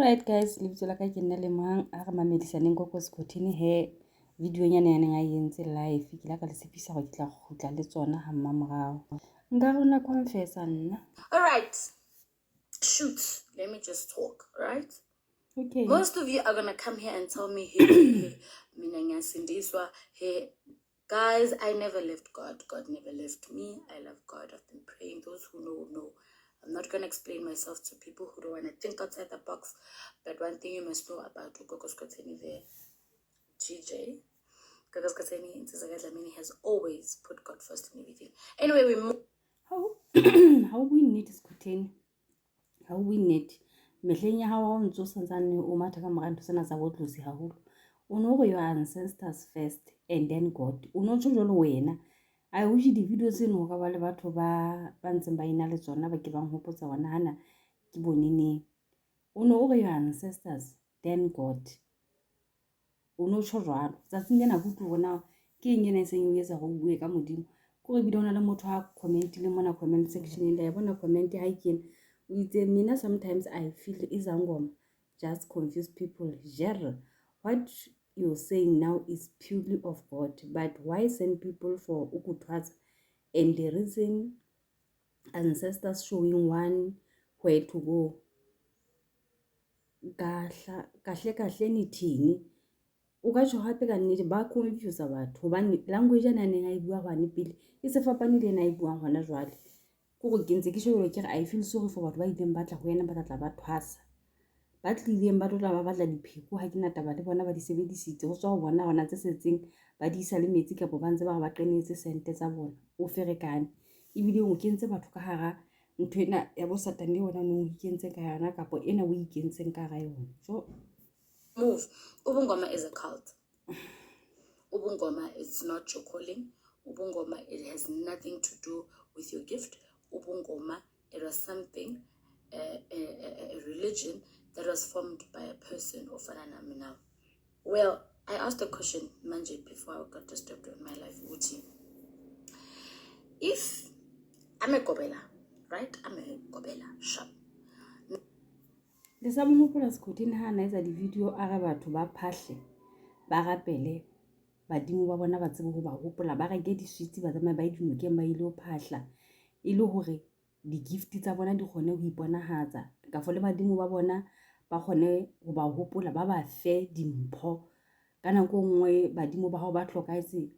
Alright guys, lebitso la ka ke nna le mang a re mamedisaneng Gogo Skhotheni he video nyana ya neng a entse live ke la ka le tshepisa go ke tla gutla le tsona ha mmamorao nka rona confessa nna. Alright, shoot, let me just talk, right? Okay. Most of you are gonna come here and tell me, hey, mina ngiyasindiswa, hey, guys, I never left God. God never left me. I love God. I've been praying. Those who know. I'm not going to explain myself to people who don't want to think outside the box. But one thing you must know about Gogo Skhotheni there, GJ, Gogo Skhotheni in Dlamini has always put God first in everything. Anyway, we move. How we need Skhotheni. How we need. Mehleng ya hao ntse o santsane o matha ka mora ntho tsena tsa botlosi haholo. O no go your ancestors first and then God. O no tsholo le wena. I wish the videos tseno ga ba le batho ba ntseng ba ina le tsona ba ke bang hopotsa wana hana ke bonene. O no go your ancestors then God. O no tshojwana. Tsatsing lena go tlo bona ke eng ena seng o etsa go bue ka modimo. Go re bidona le motho a comment le mona comment section le ya bona comment ha ikene. Mina sometimes I feel izangoma just confuse people. What you're saying now is purely of God, but why send people for ukutwaza? And the reason ancestors showing one where to go. Kahle nithini. O ka tsho hape ka nnete ba confuse batho hobane language ana neng a bua gwane pele e se fapane le ena e buang hona jwale. Go ke ntse ke shebile ke I feel sorry for batho ba ileng batla go yena ba tla ba thwasa ba tlileng ba tlola ba batla dipheko ha ke na taba le bona ba di sebedisitse go tswa go bona hona tse setseng ba di isa le metsi ka bo bantse ba ba qenetse sente tsa bona o ferekane e bile o kentse batho ka hara ntho ena ya bo satane le wona no ikentse ka yana kapo ena o ikentseng ka ga yona so move. Ubungoma is a cult. Ubungoma is not your calling. Ubungoma, it has nothing to do with your gift. Ubungoma, it was something, a religion that was formed by a person of an now. Well, I asked a question, Manje, before I got disturbed in my life. Uti. If I'm a Gobela, right? I'm a Gobela, sharp. le sa mo hopola Skhotheni ha na etsa di video a ga batho ba phahle ba rapele badimo ba bona ba tsebe go ba hopola ba reke di sweets ba tsama ba dinokeng ba ile ho phahla e le hore di gift tsa bona di gone go iponahatsa ka fo le badimo ba bona ba gone go ba hopola ba ba fe dimpho kana go nngwe badimo ba hao ba tlhokaetse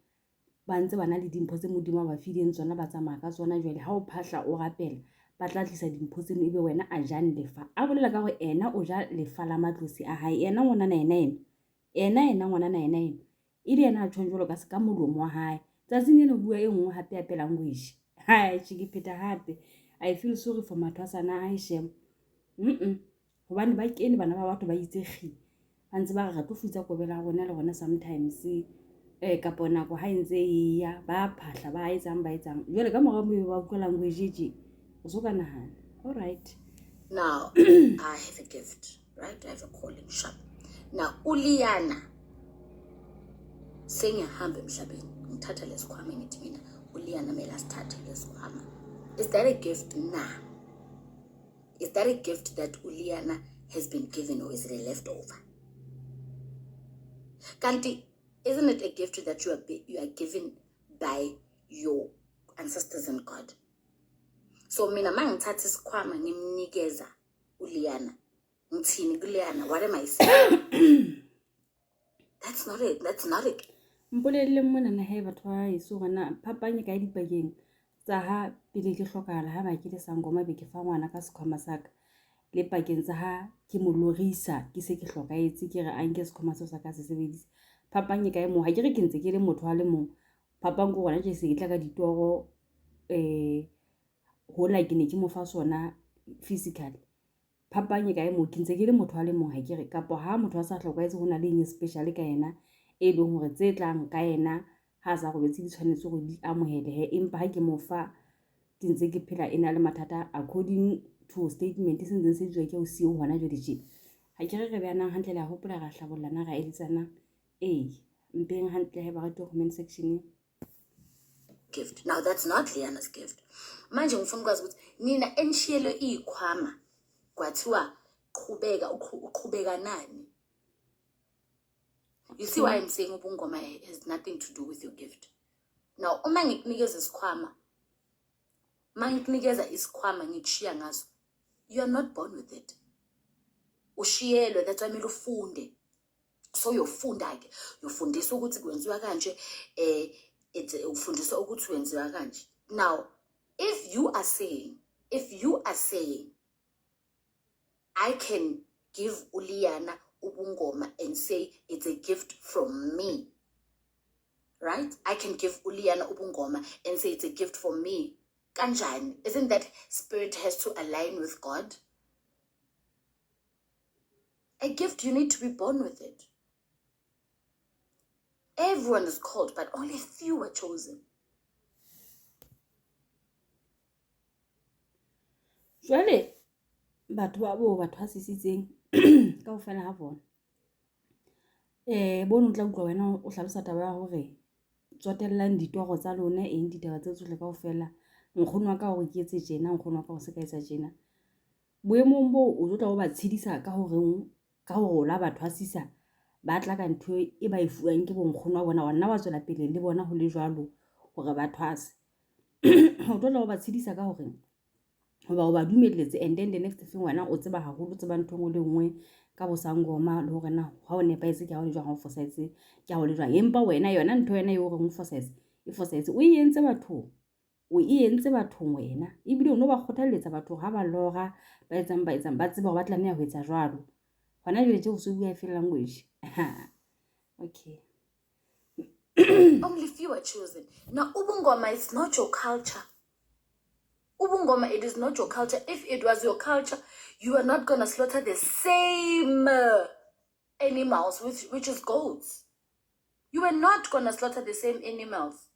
ba ntse bana le dimpho tse modimo ba fileng tsona ba tsamaya ka tsona jwale ha o phahla o rapela ba tla tlisa dimpho tseno ebe wena a jang lefa a bolela ka go ena o ja lefa la matlosi a hae ena ngwana na ena ngwana na ena ile ena a tshonjolo ka se ka molomo wa hae tsatsing ene bua e nngwe hape ya language hai chiki pheta hape I feel sorry for mathwasana a shem hobane ba kene bana ba batho ba itsegi ba ntse ba ga tlo futsa kobela gona le gona sometimes ka pona go ha ntse ya ba phahla ba etsang jole ka moga mo ba bua language o so kana hana. All right, now I have a gift, right? I have a calling, sharp. Now Uliana sengihambe emhlabeni ngithatha lesikhwama ngithi mina Uliana mela sithathe lesikhwama. Is that a gift now? Is that a gift that Uliana has been given, or is it a leftover? Kanti, isn't it a gift that you are given by your ancestors and God? So mina mangithatha isikhwama ngimnikeza Uliana ngithini kuLiana, what am I saying? That's not it. mpolelle mona na he batho ba iso gona phapanye ka dipakeng tsa ha pele ke hlokala ha ba ke le sangoma be ke fa ngwana ka sekhwama saka le pakeng tsa ha ke mo lorisa ke se ke hlokaetse ke re a nke sekhwama se sa ka se sebedisa phapanye ka mo ha ke re ke ntse ke le motho a le mong phapang go gona ke se ke tla ka ditoro ho la ke ne ke mo fa sona physically phapanye ka mo ke ntse ke le motho a le mong ha ke re kapo ha motho a sa hlokaetse hona le eng special ka yena e leng hore tse tlang ka yena ha sa go betse di tshwanetse go di amohele he empa ha ke mo fa ke ntse ke phela ena le mathata according to statement se ntse se tswe ke o sio hona jwe ditje ha ke re re bana hantle la hopola ga hlabollana ga elitsana mpeng hantle he ba ga comment section gift. Now that's not Liana's gift. Manje ngifuna ukwazi ukuthi nina enishiyelwe ikhwama kwathiwa uqhubeka nani. You see why I'm saying ubungoma has nothing to do with your gift. Now, uma ngikunikeza isikhwama, mangikunikeza isikhwama ngikushiya ngaso, you are not born with it. Ushiyelwe, that's why kumele ufunde. So uyofunda-ke, uyofundiswa ukuthi kwenziwa kanje, ufundiswa ukuthi wenziwa kanje. Now, if you are saying, I can give uLiana ubungoma and say it's a gift from me, right? I can give uLiana ubungoma and say it's a gift from me. Kanjani? Isn't that spirit has to align with God? A gift, you need to be born with it. Everyone is called, but only few are chosen. Jwale batho ba sisitseng kaofela ha bona. Bona o tla utlwa wena o hlalosa taba ya hore tsotellang ditoro tsa lona eng ditaba tse tsohle kaofela. Nkgono wa ka hore ke etse tjena, nkgono wa ka o se ka etsa tjena. Boemong bo o tla o ba tshedisa ka hore o la batho sisa ba tla ka ntho e ba ifuang ke bonkgono wa bona, wa nna wa tswela pele le bona ho le jwalo hore ba thwase. O tla o ba tshedisa ka hore hoba o ba dumelletse, and then the next thing wena o tseba haholo, o tseba ntho le nngwe ka bosangoma le hore na ha o nepahetse ke ha o le jwang, ho fosahetse ke ha o le jwang. Empa wena yona ntho wena e hore o fosahetse o entse bathong wena, ebile o no ba kgothalletsa batho ha ba lora ba etsang ba tseba ho ba tlameha ho etsa jwalo. Hona jwale o se bua e fela language. Okay. Only few are chosen. Now, ubungoma is not your culture. Ubungoma, it is not your culture. If it was your culture, you are not going to slaughter the same animals, which is goats. You are not going to slaughter the same animals.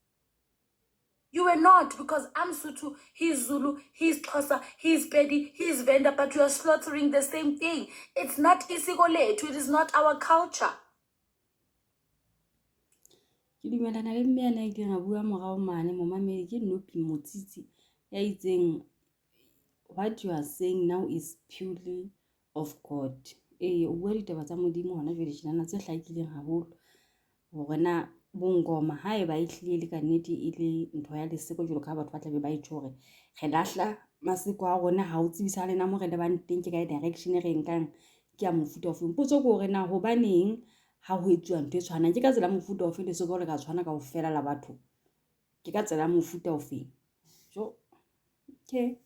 You were not, because I'm Sutu, he's Zulu, he's Xhosa, he's Pedi, he's Venda, but you are slaughtering the same thing. It's not isiko lethu, it is not our culture. Ke dumelana le mme ana ke nga bua morao mane mo mamedi ke Nopi Motsitsi ya itseng what you are saying now is purely of God. O bua ditaba tsa modimo hona jwale tjena tse hlakileng haholo hore na bongoma ha e ba ihlile le ka nnete e le ntho ya leseko jwalo ka batho ba tla be ba itshore re lahla maseko a rona ha o tsebisa le na mo re le ba nteng ke ka direction re nkang ke ya mofuta ofeng. Potso ke hore na hobaneng ha ho etsuwa ntho e tshwanang ke ka tsela mofuta ofeng le seko le ka tshwana ka ofela la batho ke ka tsela mofuta ofeng. So okay,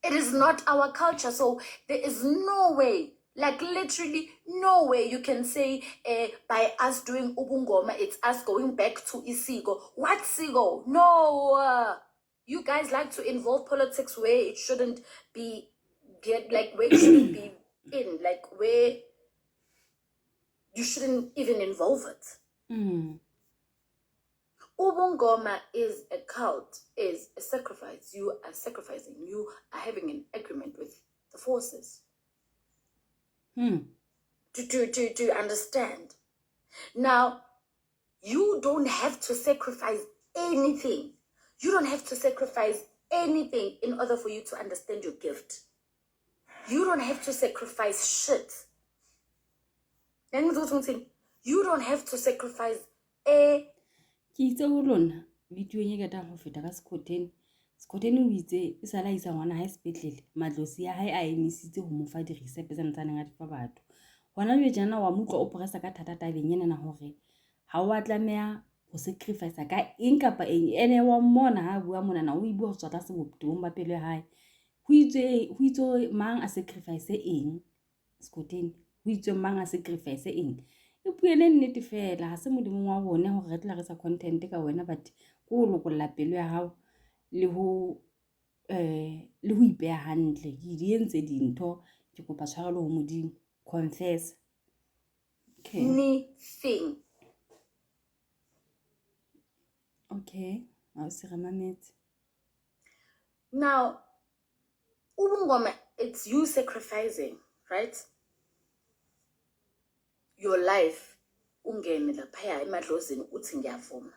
it is not our culture, so there is no way, like literally no way you can say by us doing ubungoma it's us going back to isiko. What sigo? No, you guys like to involve politics where it shouldn't be, where it shouldn't be in, like where you shouldn't even involve it. Ubungoma is a cult, is a sacrifice. You are sacrificing. You are having an agreement with the forces. To understand. Now, you don't have to sacrifice anything. You don't have to sacrifice anything in order for you to understand your gift. You don't have to sacrifice shit. You don't have to sacrifice a... Ke itse ho lona video e ke tla ho feta ka Skhotheni o itse e sala isa ngwana ha sepetlele madlosi ya hae a emisitse ho mo fa di recipe tse ntsaneng a di fa batho. Hona le jana wa mutlo o pressa ka thata tabeng yena na hore ha wa tlameha ho sacrifice ka eng kapa eng ene wa mmona ha bua mona na o ibua ho tswa tlase bophelong ba pele hae. Ho itse mang a sacrifice eng Skhotheni, ho itse mang a sacrifice eng. E puele nnete fela ha se modimo wa bone hore re tla re sa content ka wena, but go lokolla pelo ya hao le ho ipeha hantle. Ke di entse dintho ke kopa tshwarelo ho modimo. Confess. Okay. Anything. Okay. I'll see mametse. Now, ubungoma, it's you sacrificing, right? Your life, ungene laphaya emadlozini uthi ngiyavuma,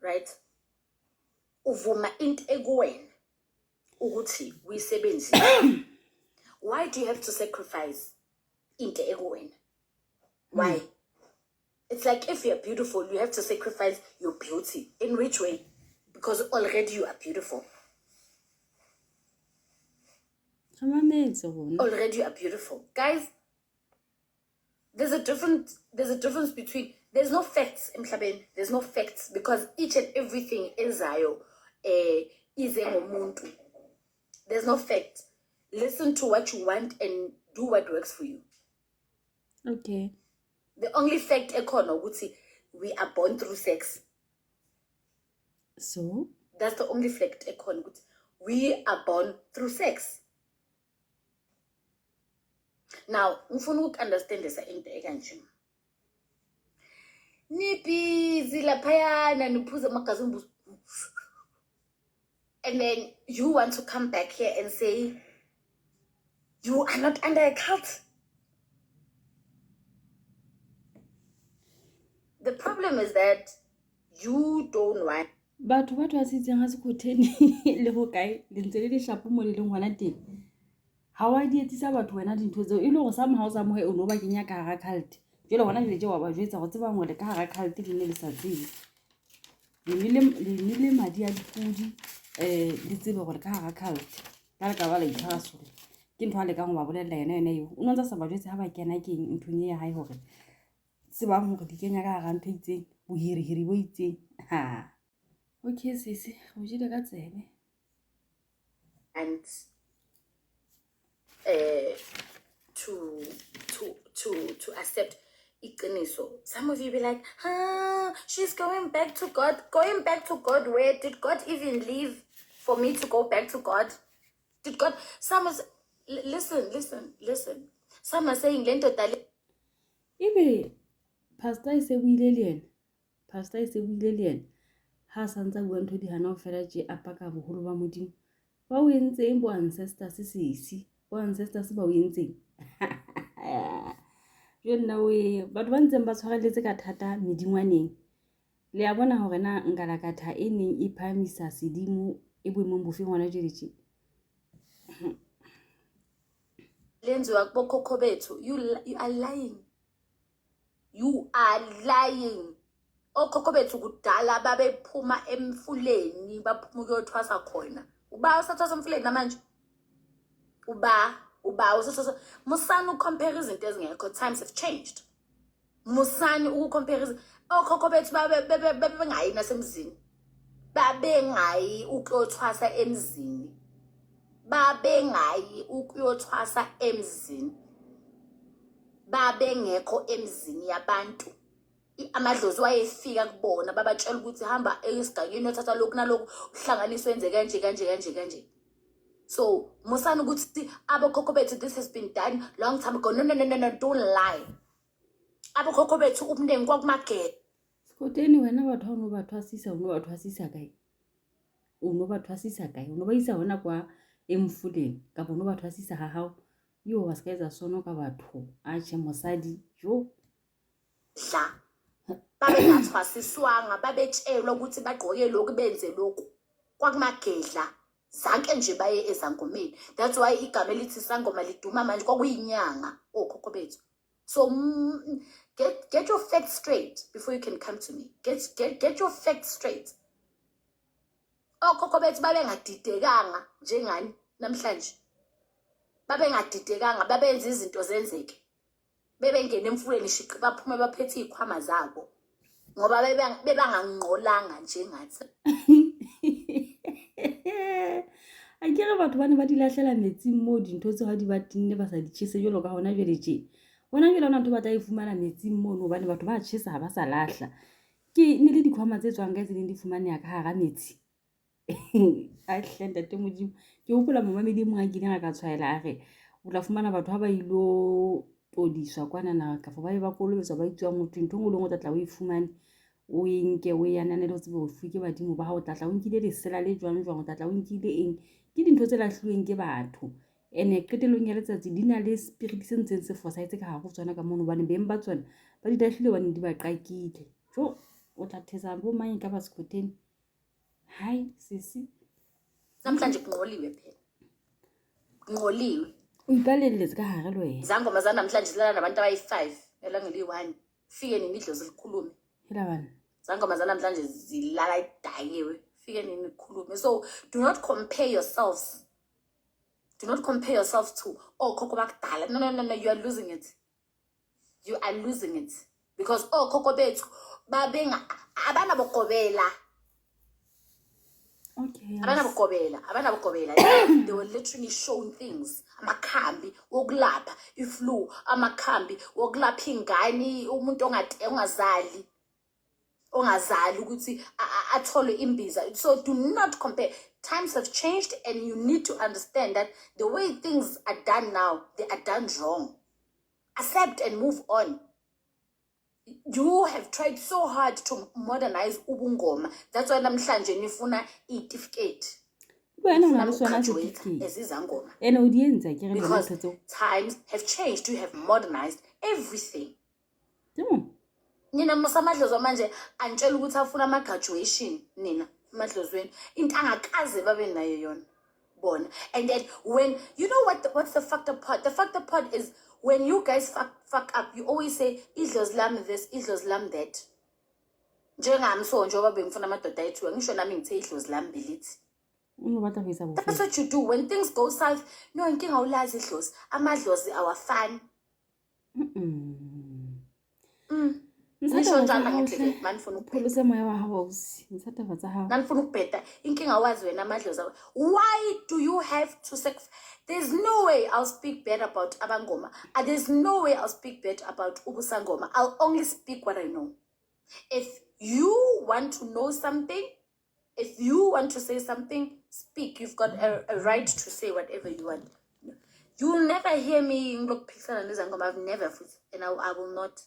right? Uvuma into ekuwena ukuthi uyisebenzise. Why do you have to sacrifice into ekuwena. Why? It's like if you're beautiful, you have to sacrifice your beauty. In which way? Because already you are beautiful. Already you are beautiful. Guys, there's a difference between, there's no facts in Mhlabeni. There's no facts because each and everything is ngomuntu. There's no fact. Listen to what you want and do what works for you. Okay. The only fact ekhona ukuthi we are born through sex. So? That's the only fact ekhona ukuthi we are born through sex. Now, ngifuna uku-understand lesa into ekanje. Nibhizi laphayana niphuza amagazi umbuzo. And then you want to come back here and say you are not under a cult. The problem is that you don't want. But what was it in Skhotheni le ho kae le ntse le shapo mo le leng hona teng. Ha wa di etisa batho wena dintho tseo e le go somehow mo o no ba kenya ka ga cult. Jelo hona le je wa ba jwetsa go tseba ngwe le ka ga cult le ne le sa tsebe. Le madi a dipudi le tsebe gore ka ga cult ka ka ba la ithaso. Ke ntwa le ka go ba bolela yena yo. O ntse sa ba jwetsa ha ba kena ke nthunye ya hae hore se ba go di kenya ka ga ntho itseng bohiri bo itseng. Ha. Okay, sisi, go jile ka tsebe. And to accept iqiniso. Some of you be like, she's going back to God. Going back to God where? Did God even leave for me to go back to God? Did God? Some is, listen. Some are saying lento dali. Ibe pastor e se buile le yena. Ha santsa bua ntho di hana o fela tje apaka boholo ba modimo. Ba o entseng bo ancestors sisi. Bo ancestors ba o entseng. Jo nna we batho ba ntseng ba tshwareletse ka thata medingwaneng. Le a bona hore na ngala ka tha e neng e phamisa sedimo e boemong bofe ngwana jeletše. Lenziwa kubokhokho bethu. You are lying. You are lying. Okhokho bethu kudala babephuma emfuleni baphuma ukuyothwasa khona. Uba usathwasa emfuleni namanje? Uba usathwasa. Musani ucompare izinto ezingekho. Times have changed. Musani ukucompare izinto. Okhokho bethu babengayi nasemzini. Babengayi ukuyothwasa emzini. Babengayi ukuyothwasa emzini. Babengekho emzini yabantu. Amadlozi wayefika kubona babatshela ukuthi hamba esigangeni uthatha lokhu nalokhu uhlanganiswe enze kanje. So musani ukuthi abokhokho bethu this has been done long time ago. No, don't lie. Abokhokho bethu ubunengi kwakumagele. Skhotheni wena batho no bathwasisa no bathwasisa kae? Uno bathwasisa kae? Uno ba isa hona kwa emfuleni ka bono bathwasisa ha hao. Yo waskaeza sono ka batho a che mosadi jo. Dla. Babengathwasiswanga babetshelwa ukuthi bagqoke lokhu benze lokhu kwakumagedla zanke nje baye ezangomeni. That's why igama elithi sangoma liduma manje kwakuyinyanga okhokho bethu. So get your facts straight before you can come to me. Get your facts straight. Okhokho bethu babengadidekanga njengani namhlanje. Babengadidekanga babenza izinto zenzeke. Bebengena emfuleni shiqi baphume baphethe ikhwama zabo. Ngoba bebangangqolanga njengathi. Akere batho bane ba di lahlela metsing mo dintho tse ha di ba tinne ba sa di tshise jolo ka hona jwale tje. Bona jwale ona ntho ba tla e fumana metsing mo no bane batho ba tshisa ha ba sa lahla. Ke ne le dikhwama tse tswang ka tse ding di fumaneha ka hara metsi. A hlenda te modimo. Ke hopola momamedi mo a kile ga ka tshwaela a re o tla fumana batho ha ba ilo todiswa kwana na ka fa ba e ba kolobetswa ba itswa motho ntho ngwe le ngwe tla o e fumane o enke o yanane le tsebe o fuke badimo ba ha o tla o nkile lesela le jwang o tla o nkile eng ke dintho tse lahluweng ke batho ene qetelong ya letsatsi di na le spirit se ntseng se fosahetse ka ha go tswana ka mono bane beng ba tswana ba di dahlile bane di ba qakile jo o tla thesa bo mang ka ba Skhotheni hai sisi Namhlanje kunqoliwe phela. Kunqoliwe. Uyipalelele zika hare lo yena. Zangoma zanamhlanje zilala nabantu abayi5 elangeli 1. Fike nini idlozi likhulume. Hela bana. Zangoma zanamhlanje zilala idayiwe. Fike nini likhulume. So do not compare yourselves. Do not compare yourself to khokho bakudala. No, you are losing it. You are losing it. Because khokho bethu babenga abanabokobela. Okay. Yes. Abanabokobela. They were literally showing things. Amakhambi wokulapha iflu, amakhambi wokulapha ingane umuntu ongazali ukuthi athole imbiza. So do not compare. Times have changed and you need to understand that the way things are done now, they are done wrong. Accept and move on. You have tried so hard to modernize ubungoma. That's why namhlanje nifuna certificate. Because times have changed. You have modernized everything. Nina musamadlozi manje antshela ukuthi afuna ama graduation nina emadlozweni into angakaze babe nayo yona bona. And then when you know what's the factor part? The factor part is when you guys fuck up, you always say idlozi lami this, idlozi lami that. Njengami so njengoba bengifuna amadoda ayithiwa ngisho nami ngithe idlozi lami bilithi. That's what you do when things go south. No, inkinga ulazi idlozi. Amadlozi awafani. Nisho njalo ngendlela manifuna ukupholisa moya wa house. Nisathavatsa ha. Nanifuna ukubheda inkinga wazi wena amadlozi. Why do you have to There's no way I'll speak bad about abangoma. There's no way I'll speak bad about ubusangoma. I'll only speak what I know. If you want to know something, if you want to say something, speak. You've got a right to say whatever you want. You'll never hear me look pixel and I've never, and I will not.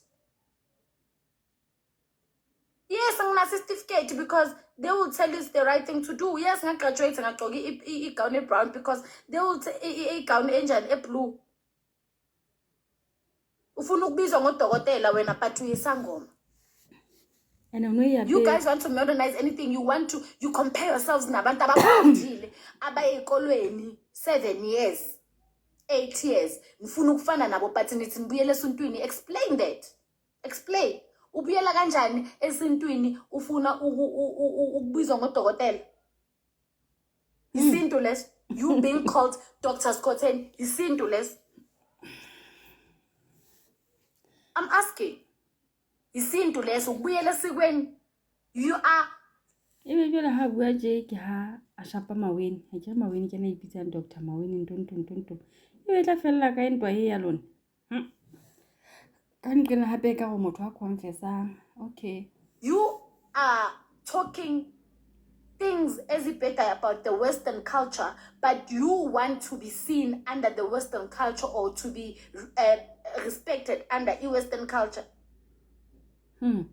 Yes, I'm gonna certificate because they will tell you it's the right thing to do. Yes, I'm graduating at a gown brown because they will a gown engine a blue. Ufuna ukubizwa ngodokotela wena but uyisangoma. You guys want to modernize anything you compare yourselves nabantu abaphambili abayekolweni 7 years 8 years nifuna ukufana nabo but nithi nibuyele esontweni. Explain that. Explain. Ubuyela kanjani esintwini ufuna ukubizwa ngodokotela? Isintu leso. You being called Dr. Skhotheni, isintu leso. I'm asking. Isintu leso ubuyela esikweni. You are Jole ha bua je ke ha a shapa maweni. Ha ke maweni ke na ipitsang Dr. Maweni ntonto. Tla fella ka entwa e ya lona. Can't get happy ka go motho a Confessng. Okay. You are talking things as if better about the Western culture, but you want to be seen under the Western culture or to be respected under Western culture. You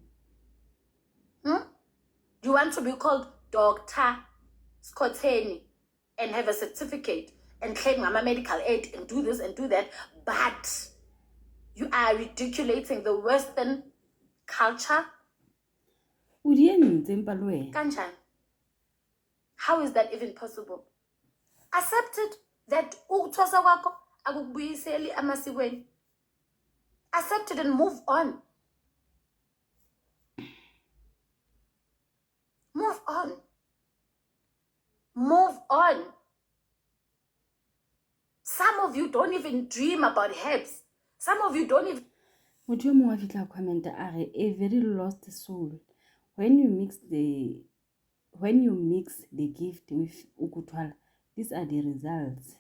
want to be called Dr. Skhotheni and have a certificate and claim I'm a medical aid and do this and do that, but you are ridiculing the Western culture. Kanjani? How is that even possible? Accept it that ukuthwasa kwakho akukubuyiseli amasikweni. Accept it and move on. Move on. Move on. Some of you don't even dream about herbs. Some of you don't even. Motho mo wa fitla comment a very lost soul. When you mix the gift with ukutwala, these are the results.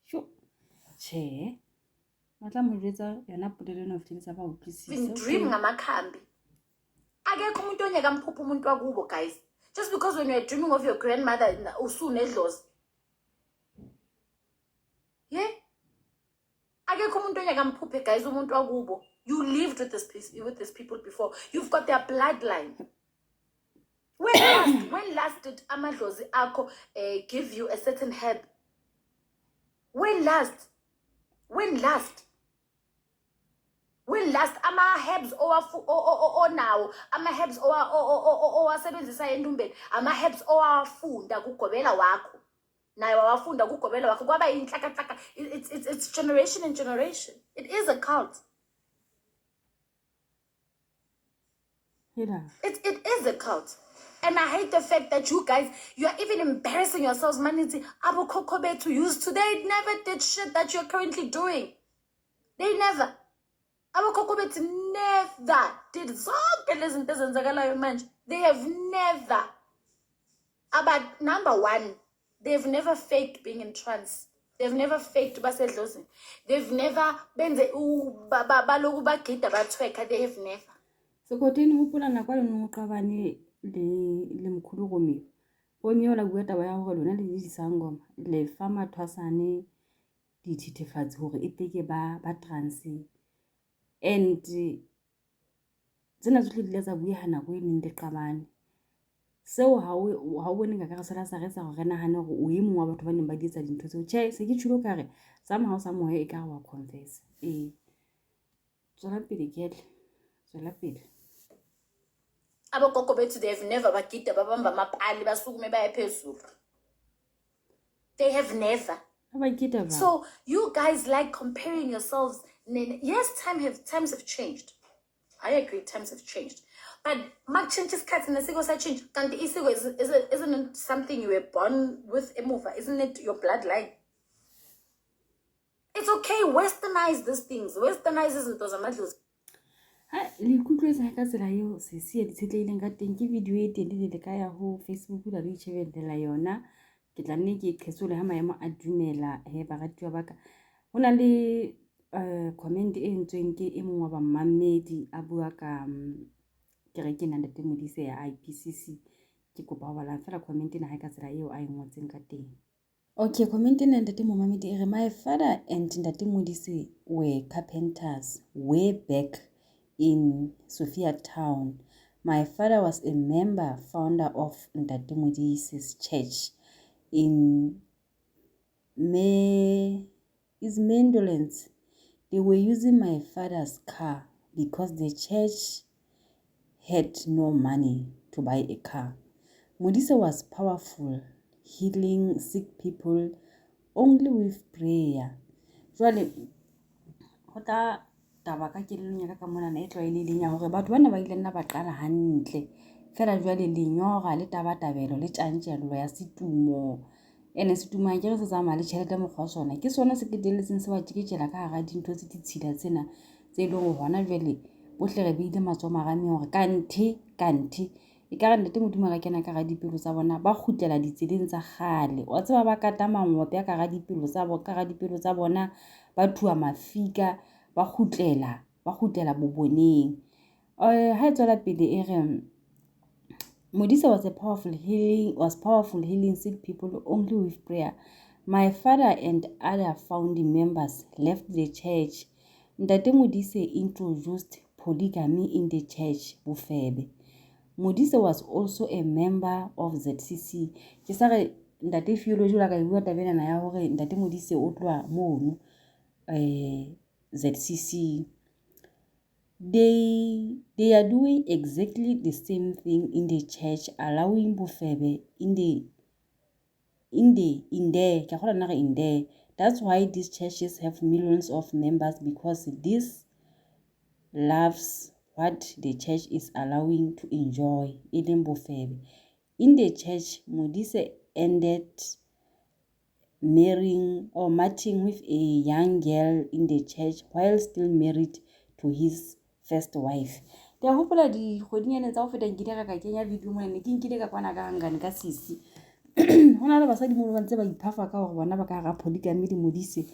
Sure. Che. Matla mo jetsa yona poleleno of things about utlwisisa. Been dreaming ngamakhambi. Akekho umuntu onyeka mphupha umuntu wakubo, guys. Just because when you're dreaming of your grandmother usune edlozi. Yeah? Akekho umuntu onyeka mphupha, guys, umuntu wakubo. You lived with these people before. You've got their bloodline. When last did amadlozi akho give you a certain herb? When last? Ama herbs or now ama herbs or sebenzisa endumbeni ama herbs owafunda kugobela wakho. naye wawafunda kugobela wakho kwaba inhlaka-nhlaka. It's generation and generation. It is a cult. It is a cult. And I hate the fact that you guys, you are even embarrassing yourselves. Maniti, Abu Kokobe to use today. They never did shit that you're currently doing. They never. Abu Kokobe never did. They have never. But number one, they've never faked being in trance. They've never faked basedlosing. They've never been the they have never. Skhotheni hopola nako le no qabane le mkhulu Romeo. Romeo la bua taba ya hore lona le disangoma le fa mathwasane dithethefatsi hore e teke ba transi. And tsena tsohle di letsa bua hana go ene le qabane. Seo ha o bone ka sala sa retsa go rena hane gore o imong wa batho ba neng ba ditsa dintho tseo. Che se ke tshilo kare somehow e ka wa confess. Tsona pele ke etle. Tsona pele. Abogogo bethu they have never bagida babamba amapali basukume baye phezulu. They have never. So you guys like comparing yourselves. Yes, times have changed. I agree, times have changed. But much changes cuts and the sigo side change. Kanti isigo isn't it something you were born with emuva? Isn't it your bloodline? It's okay, westernize these things. Westernize isn't those amadlos. Le kutlwetsa ka tsela eo se se ditsetlileng ka teng ke video e telele le ka ya ho Facebook la re itshebella yona ke tla nne ke qhetsole ha maemo a dumela he ba ratwa baka hona le comment e entsweng ke e mongwe wa bammamedi a bua ka ke re ke nna te Modise ya Ipcc ke kopa ho bala fela comment ena ha ka tsela eo a ngotseng ka teng. Okay, comment ena ntate momamedi e re my father and ntate Modise were carpenters way back in Sophia Town. My father was a founder of Ntate Modise's church in Mandolence. They were using my father's car because the church had no money to buy a car. Modise was powerful, healing sick people only with prayer. Jwale hota taba ka kelelong ya ka mona na e tlwaeleleng ya hore batho bana ba ile nna ba qala hantle fela jwale lenyora le tabatabelo le tjantjello ya setumo ene setumo ke re se tsama le tšhelete mokgwa sona ke sona se keteletseng se ba tšeketšela ka hara dintho tse ditshila tsena tse ile go hona jwale bohle re beile matsoma ga me hore kanthi e ka re nnete modimo ga kena ka ga dipelo tsa bona ba khutlela ditseleng tsa gale wa tseba ba kata mangwope ka ga dipelo tsa bona ba thuwa mafika ba khutlela boboneng ha etswela pele e re Modise was powerful healing sick people only with prayer. My father and other founding members left the church. Ntate Modise introduced polygamy in the church bofebe. Modise was also a member of ZCC. Ke sa re ntate theology la ka bua tabena na ya hore ntate Modise o tloa mono ZCC. They are doing exactly the same thing in the church, allowing bofebe in there. That's why these churches have millions of members, because this loves what the church is allowing to enjoy. In bofebe in the church, Modise ended marrying or mating with a young girl in the church while still married to his first wife. Ke hopola di khodinyane tsa ho feta nkile ka kenya video mona ne ke nkile ka kwana ka ngane ka sisi hona le basadi mo ba ntse ba iphafa ka hore bona ba ka ga polygamy le Modise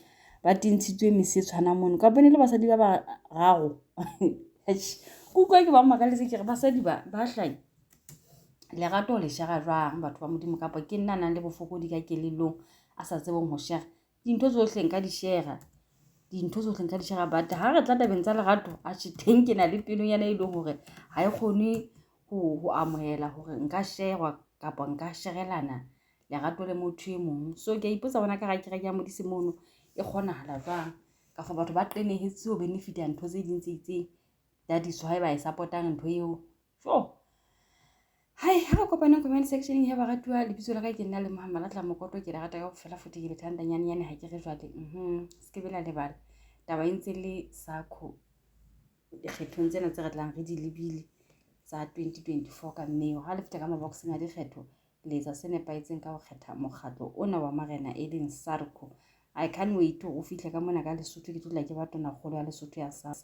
ba tintshitswe mesetswana mono ka bone le basadi ba ba gago kukwa ke ba makaletse ke re basadi ba hlai lerato le shega jwang batho ba modimo kapa ke nna nang le bofokodi ka kelelong a sa tsebong ho shega dintho tsohle nka di shega but ha re tla tabeng tsa lerato a tshiteng ke na le pelonyana e leng hore ha e kgone ho amohela hore nka shegwa kapa nka shegelana lerato le motho e mong. So ke ipotsa bona ka ga ke ya Modise mono e kgonahala jwang ka fa batho ba qenehetse ho benefita ntho tse ding tse itseng that is why ba e support-ang ntho eo. Hai, ha re kopaneng comment sectioneng ya baratuwa lebitso la ka ke nna le Mohammed Atla Mokoto ke rata ka ofela futhi ke le thanda nyane ha ke re jwale se ke bela lebala taba e ntse le Sakho dikgethong tsena tse re tlang re di lebile tsa 2024 ka Mmeo ha le feta ka maboxing a dikgetho le etsa se nepahetseng ka ho kgetha mokgatlo ona wa marena e leng Sarko. I can't wait o fihle ka mona ka Lesotho ke tlola ke batona kgolo ya Lesotho ya sa